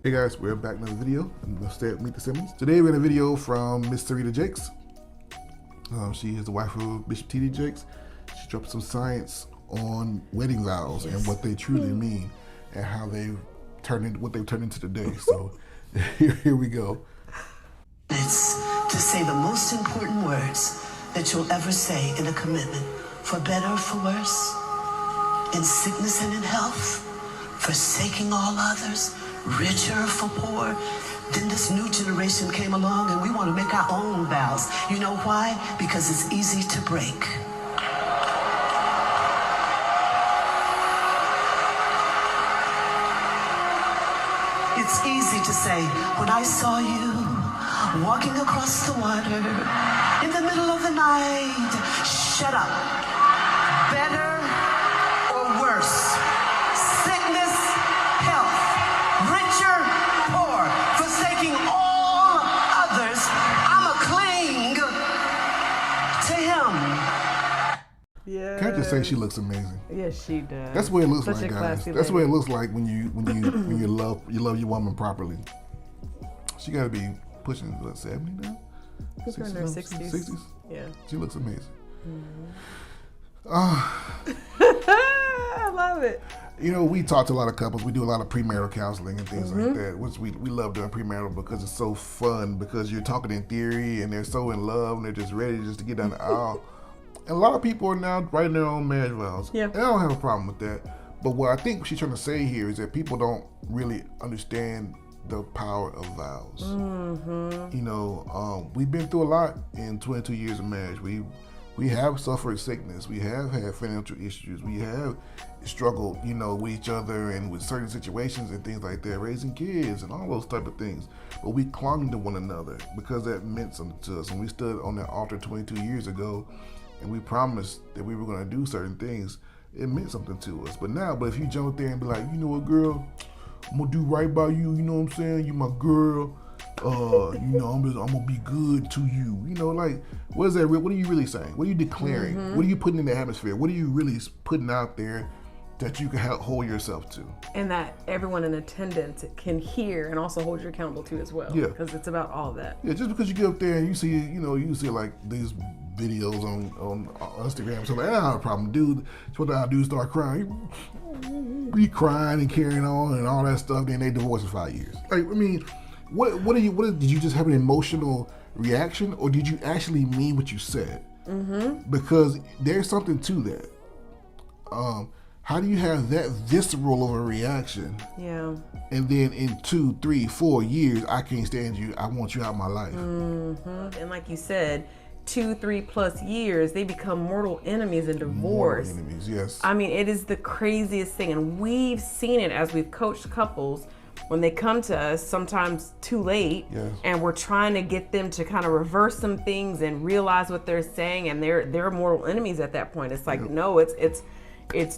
Hey guys, we're back in another video. I'm going to stay at Meet the Simmons. Today we're in a video from Miss Sarita Jakes. She is the wife of Bishop T.D. Jakes. She dropped some science on wedding vows and what they truly mean and how they've turned into what they've turned into today. So here we go. It's to say the most important words that you'll ever say in a commitment, for better or for worse, in sickness and in health, forsaking all others, richer or for poor. Then this new generation came along and we want to make our own vows. You know why? Because it's easy to break. It's easy to say, when I saw you walking across the water in the middle of the night, shut up. Better or worse? Sickness, health, richer, poor, forsaking all others, I'ma cling to him. Yeah. Can I just say she looks amazing? Yes, she does. That's what it looks Such like, a guys. classy That's lady. what it looks like when you love your woman properly. She got to be pushing what, 70 now? I think her in her 60s. 60s? Yeah. She looks amazing. I love it. You know, we talk to a lot of couples. We do a lot of premarital counseling and things like that, which we love doing premarital because it's so fun, because you're talking in theory and they're so in love and they're just ready just to get down the aisle. And a lot of people are now writing their own marriage vows. Yeah. And I don't have a problem with that. But what I think she's trying to say here is that people don't really understand the power of vows. You know, we've been through a lot in 22 years of marriage. We have suffered sickness. We have had financial issues. We have struggled, you know, with each other and with certain situations and things like that, raising kids and all those type of things. But we clung to one another because that meant something to us. And we stood on that altar 22 years ago and we promised that we were going to do certain things. It meant something to us. But if you jump up there and be like, you know what, girl, I'm gonna do right by you. You know what I'm saying? You my girl. You know, I'm gonna be good to you. You know, like, what is that? What are you really saying? What are you declaring? What are you putting in the atmosphere? What are you really putting out there that you can hold yourself to? And that everyone in attendance can hear and also hold you accountable to as well. Yeah. Because it's about all of that. Yeah, just because you get up there and you see like these videos on Instagram, so like, I don't have a problem, dude. So what I do, start crying. Be crying and carrying on and all that stuff. Then they divorce in 5 years. Like, I mean, did you just have an emotional reaction, or did you actually mean what you said? Because there's something to that. How do you have that visceral of a reaction? Yeah. And then in 2, 3, 4 years, I can't stand you. I want you out of my life. And like you said, 2, 3+ years, they become mortal enemies in divorce. Mortal enemies, yes. I mean, it is the craziest thing. And we've seen it as we've coached couples when they come to us, sometimes too late. Yes. And we're trying to get them to kind of reverse some things and realize what they're saying. And they're mortal enemies at that point. It's like, no, it's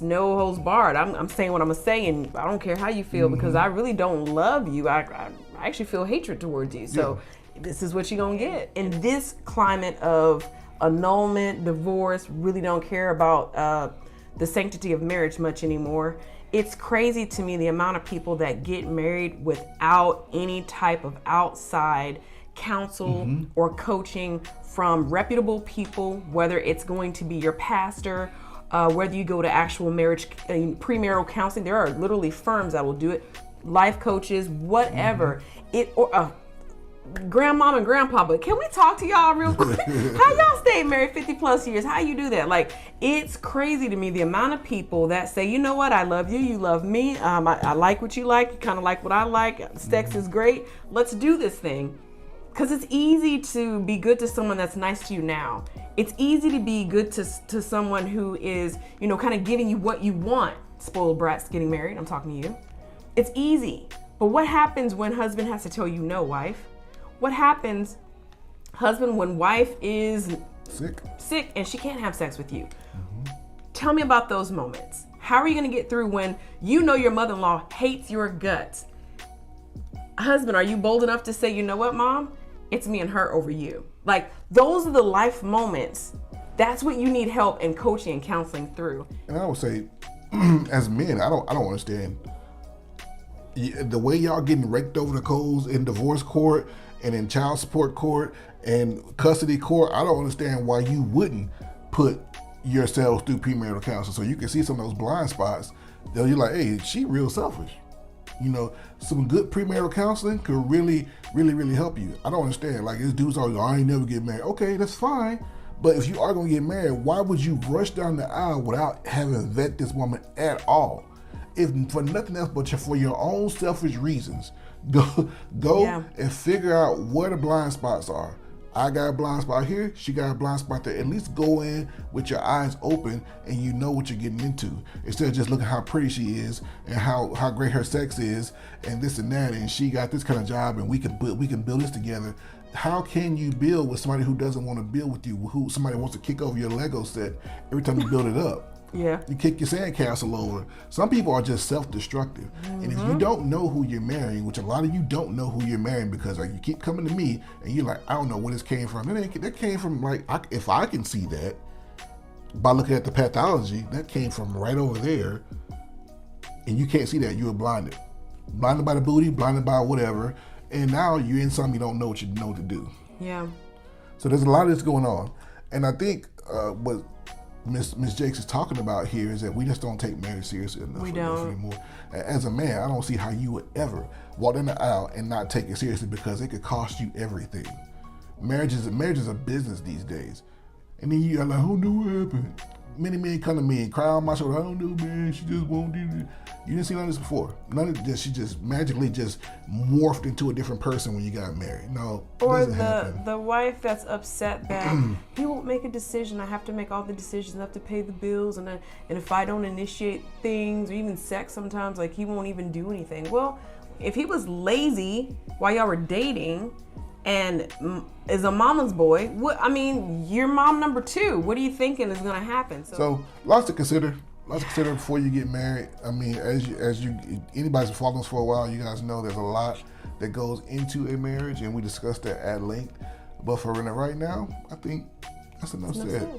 no holds barred. I'm saying what I'm gonna say, and I don't care how you feel because I really don't love you. I actually feel hatred towards you. So this is what you're gonna get. In this climate of annulment, divorce, really don't care about the sanctity of marriage much anymore. It's crazy to me the amount of people that get married without any type of outside counsel or coaching from reputable people, whether it's going to be your pastor, whether you go to actual marriage, premarital counseling. There are literally firms that will do it, life coaches, whatever. Grandmama and grandpapa, can we talk to y'all real quick? How y'all stayed married 50+ years? How you do that? Like, it's crazy to me the amount of people that say, you know what, I love you, you love me, I like what you like, you kind of like what I like, sex is great, let's do this thing. Because it's easy to be good to someone that's nice to you now. It's easy to be good to someone who is, you know, kind of giving you what you want. Spoiled brats getting married, I'm talking to you. It's easy. But what happens when husband has to tell you no, wife? What happens, husband, when wife is sick and she can't have sex with you? Tell me about those moments. How are you gonna get through when you know your mother-in-law hates your guts? Husband, are you bold enough to say, you know what, mom? It's me and her over you. Like, those are the life moments. That's what you need help and coaching and counseling through. And I would say, as men, I don't understand The way y'all getting raked over the coals in divorce court and in child support court and custody court, I don't understand why you wouldn't put yourselves through premarital counseling so you can see some of those blind spots. You're like, hey, she real selfish. You know, some good premarital counseling could really, really, really help you. I don't understand. Like, this dude's always, I ain't never get married. Okay, that's fine. But if you are going to get married, why would you rush down the aisle without having vet this woman at all? If for nothing else but for your own selfish reasons, go and figure out where the blind spots are. I got a blind spot here, she got a blind spot there. At least go in with your eyes open and you know what you're getting into. Instead of just looking how pretty she is and how great her sex is and this and that, and she got this kind of job and we can build this together. How can you build with somebody who doesn't want to build with you, who somebody wants to kick over your Lego set every time you build it up? Yeah. You kick your sandcastle over. Some people are just self-destructive. And if you don't know who you're marrying, which a lot of you don't know who you're marrying because like you keep coming to me and you're like, I don't know where this came from. That came from like, if I can see that by looking at the pathology, that came from right over there. And you can't see that, you were blinded. Blinded by the booty, blinded by whatever. And now you're in something you don't know what you know to do. Yeah. So there's a lot of this going on. And I think what Miss Jakes is talking about here is that we just don't take marriage seriously enough anymore. As a man, I don't see how you would ever walk in the aisle and not take it seriously because it could cost you everything. Marriage is a business these days. And then you're like, I don't know what happened. Many men come to me and cry on my shoulder, I don't know, man, she just won't do it. You didn't see none of this before. None of this, she just magically just morphed into a different person when you got married. No, or doesn't happen. The wife that's upset that he won't make a decision. I have to make all the decisions. I have to pay the bills, and if I don't initiate things or even sex, sometimes like he won't even do anything. Well, if he was lazy while y'all were dating and is a mama's boy, you're mom number 2. What are you thinking is gonna happen? So lots to consider. Lots to consider before you get married. I mean, as you anybody's been following us for a while, you guys know there's a lot that goes into a marriage, and we discussed that at length. But for right now, I think that's enough said.